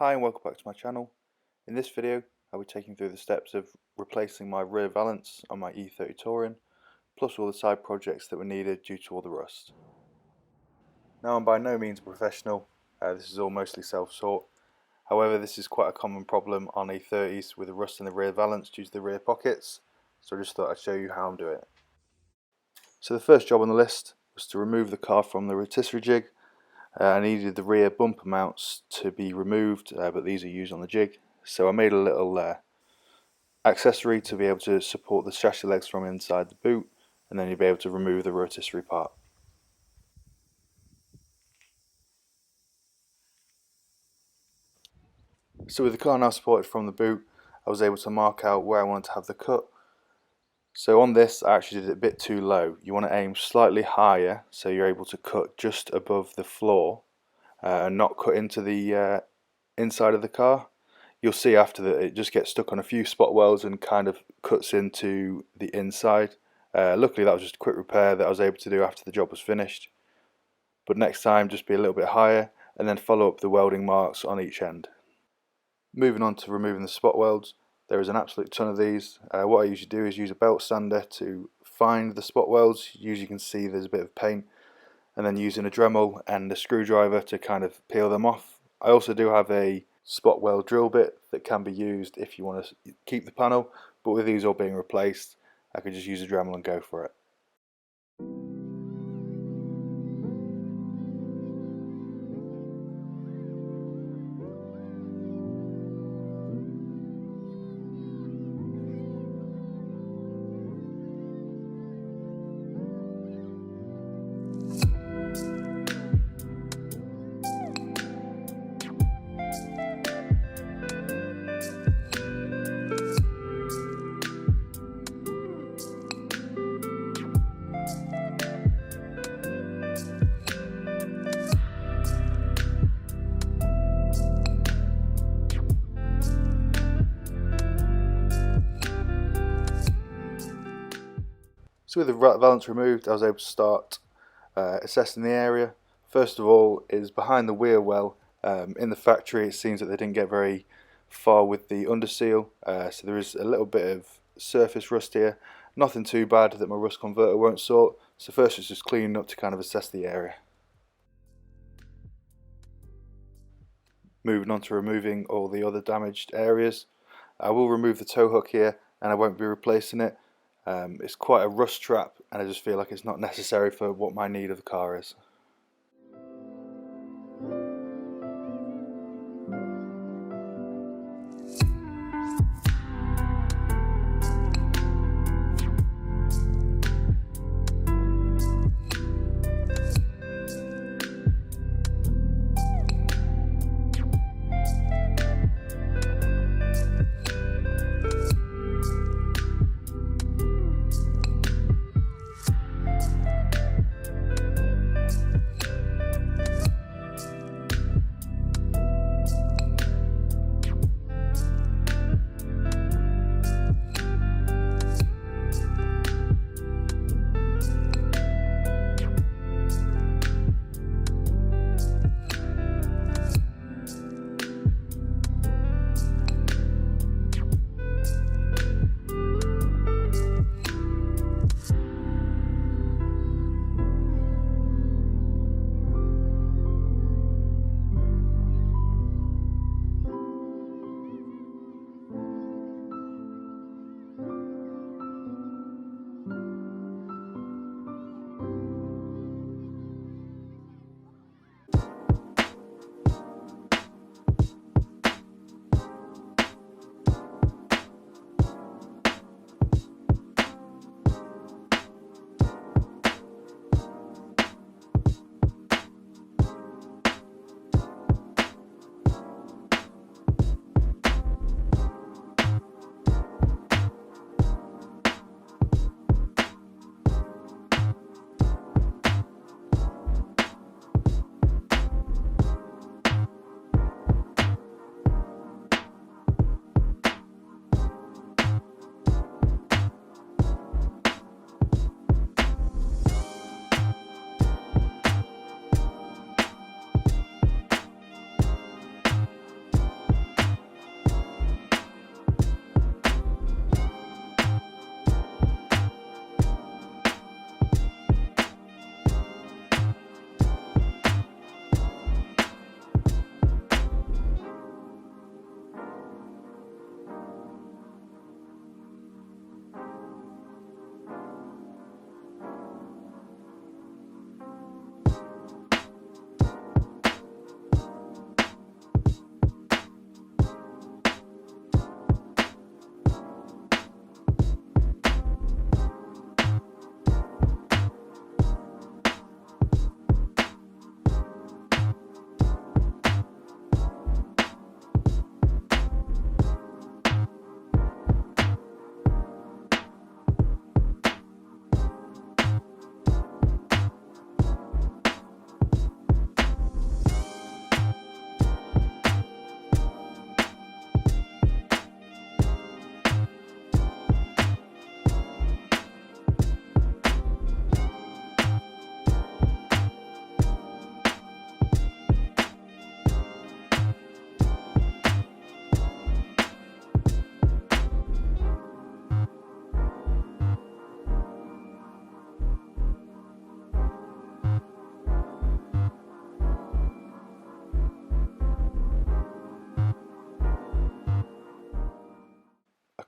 Hi and welcome back to my channel. In this video I'll be taking through the steps of replacing my rear valance on my E30 Touring, plus all the side projects that were needed due to all the rust. Now I'm by no means a professional, this is all mostly self-taught. However, this is quite a common problem on E30s with the rust in the rear valance due to the rear pockets, so I just thought I'd show you how I'm doing it. So the first job on the list was to remove the car from the rotisserie jig. I needed the rear bumper mounts to be removed, but these are used on the jig, so I made a little accessory to be able to support the chassis legs from inside the boot, and then you'll be able to remove the rotisserie part. So with the car now supported from the boot, I was able to mark out where I wanted to have the cut. So on this I actually did it a bit too low. You want to aim slightly higher so you're able to cut just above the floor and not cut into the inside of the car. You'll see after that it just gets stuck on a few spot welds and kind of cuts into the inside. Luckily that was just a quick repair that I was able to do after the job was finished. But next time just be a little bit higher and then follow up the welding marks on each end. Moving on to removing the spot welds, there is an absolute ton of these. What I usually do is use a belt sander to find the spot welds. Usually you can see there's a bit of paint, and then using a Dremel and a screwdriver to kind of peel them off. I also do have a spot weld drill bit that can be used if you want to keep the panel, but with these all being replaced I could just use a Dremel and go for it. So with the valance removed, I was able to start assessing the area. First of all is behind the wheel well. In the factory it seems that they didn't get very far with the underseal, so there is a little bit of surface rust here. Nothing too bad that my rust converter won't sort, so first it's just cleaning up to kind of assess the area. Moving on to removing all the other damaged areas. I will remove the tow hook here and I won't be replacing it. It's quite a rust trap and I just feel like it's not necessary for what my need of the car is.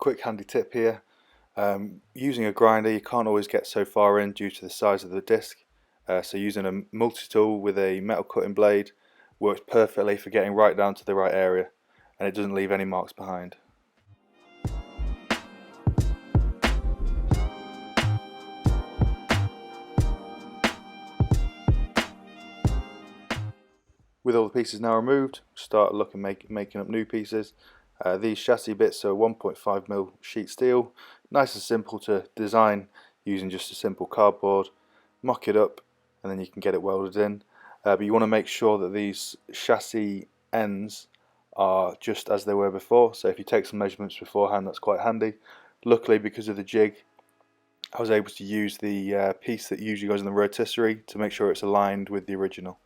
quick handy tip here. Using a grinder, you can't always get so far in due to the size of the disc, so using a multi-tool with a metal cutting blade works perfectly for getting right down to the right area, and it doesn't leave any marks behind. With all the pieces now removed, start looking making up new pieces. These chassis bits are 1.5mm sheet steel, nice and simple to design using just a simple cardboard. Mock it up and then you can get it welded in. But you want to make sure that these chassis ends are just as they were before, so if you take some measurements beforehand, that's quite handy. Luckily, because of the jig, I was able to use the piece that usually goes in the rotisserie to make sure it's aligned with the original.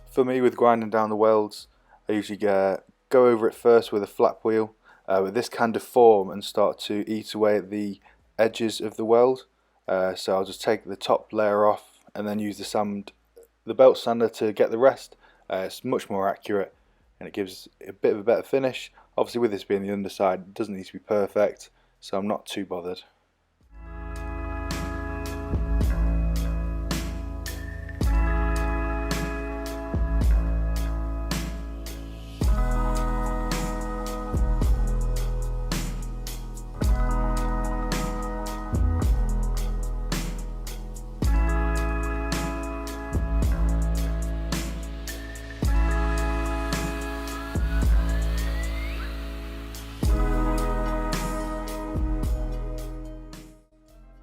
For me, with grinding down the welds, I usually go over it first with a flap wheel, but this can deform and start to eat away at the edges of the weld. So I'll just take the top layer off and then use the belt sander to get the rest. It's much more accurate and it gives a bit of a better finish. Obviously, with this being the underside, it doesn't need to be perfect, so I'm not too bothered.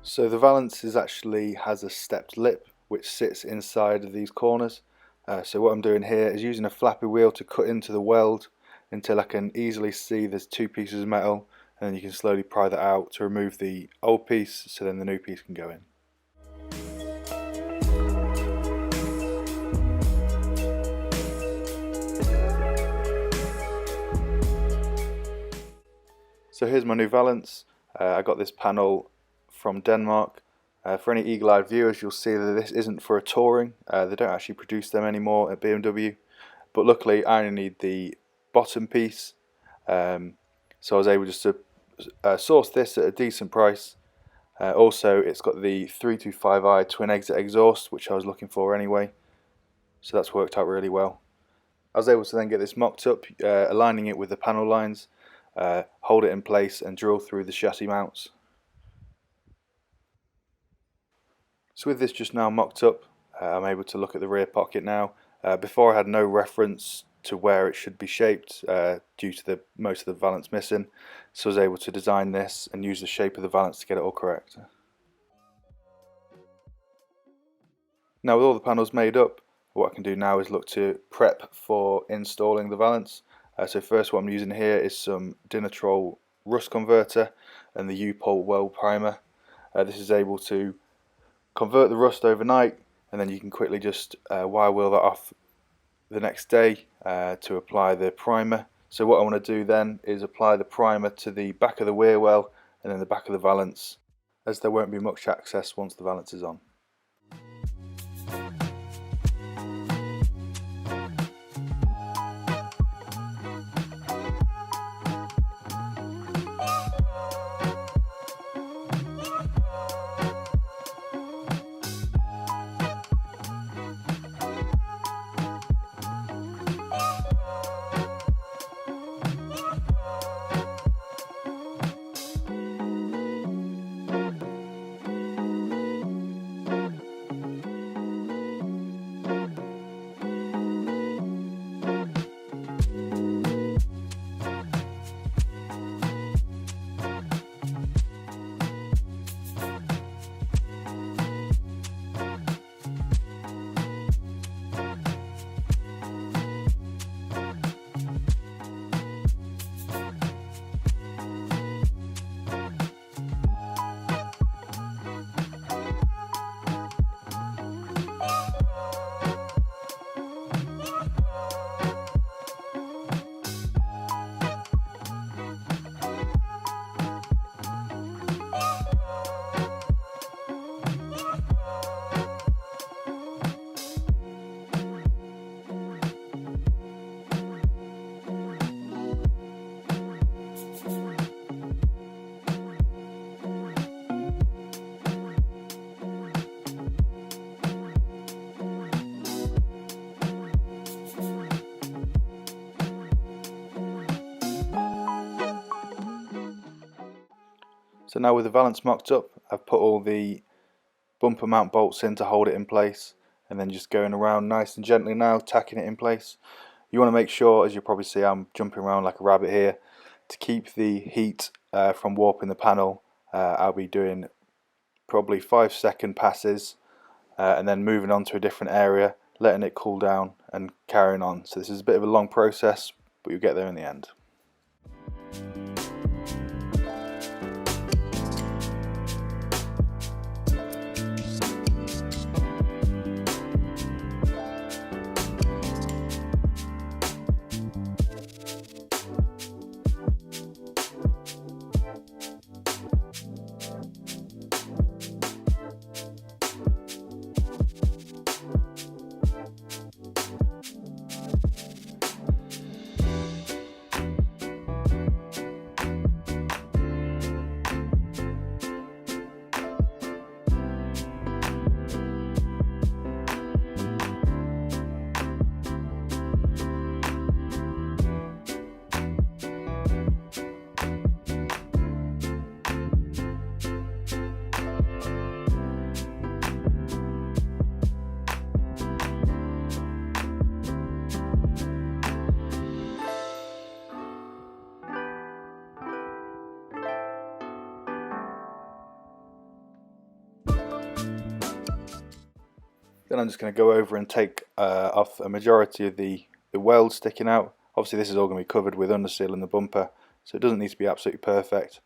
So the valance has a stepped lip which sits inside of these corners. So what I'm doing here is using a flappy wheel to cut into the weld until I can easily see there's two pieces of metal, and then you can slowly pry that out to remove the old piece so then the new piece can go in. So here's my new valance. I got this panel from Denmark. For any eagle-eyed viewers, you'll see that this isn't for a touring. They don't actually produce them anymore at BMW, but luckily I only need the bottom piece, so I was able just to source this at a decent price. Also, it's got the 325i twin exit exhaust, which I was looking for anyway, so that's worked out really well. I was able to then get this mocked up, aligning it with the panel lines, hold it in place and drill through the chassis mounts. So with this just now mocked up, I'm able to look at the rear pocket now. Before I had no reference to where it should be shaped due to most of the valance missing, so I was able to design this and use the shape of the valance to get it all correct. Now with all the panels made up, what I can do now is look to prep for installing the valance. So first, what I'm using here is some DINITROL rust converter and the U-Pol weld primer. This is able to convert the rust overnight, and then you can quickly just wire wheel that off the next day to apply the primer. So what I want to do then is apply the primer to the back of the wear well and then the back of the valance, as there won't be much access once the valance is on. So now with the valance mocked up, I've put all the bumper mount bolts in to hold it in place, and then just going around nice and gently now, tacking it in place. You want to make sure, as you probably see, I'm jumping around like a rabbit here, to keep the heat from warping the panel. I'll be doing probably 5-second passes and then moving on to a different area, letting it cool down and carrying on. So this is a bit of a long process, but you'll get there in the end. Then I'm just going to go over and take off a majority of the weld sticking out. Obviously this is all going to be covered with underseal in the bumper, so it doesn't need to be absolutely perfect,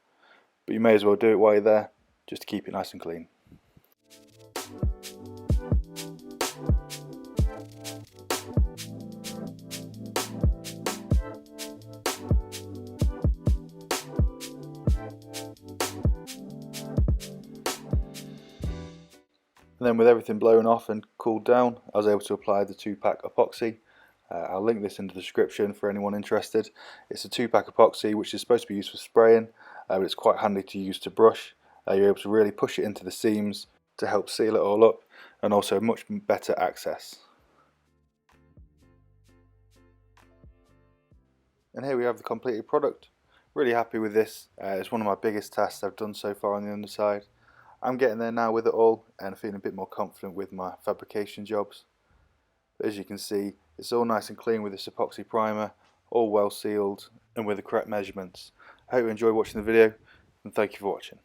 but you may as well do it while you're there, just to keep it nice and clean. And then with everything blown off and cooled down, I was able to apply the 2-pack epoxy. I'll link this in the description for anyone interested. It's a 2-pack epoxy which is supposed to be used for spraying, but it's quite handy to use to brush. You're able to really push it into the seams to help seal it all up, and also much better access. And here we have the completed product. Really happy with this. It's one of my biggest tasks I've done so far on the underside. I'm getting there now with it all and feeling a bit more confident with my fabrication jobs. But as you can see, it's all nice and clean with this epoxy primer, all well sealed and with the correct measurements. I hope you enjoyed watching the video, and thank you for watching.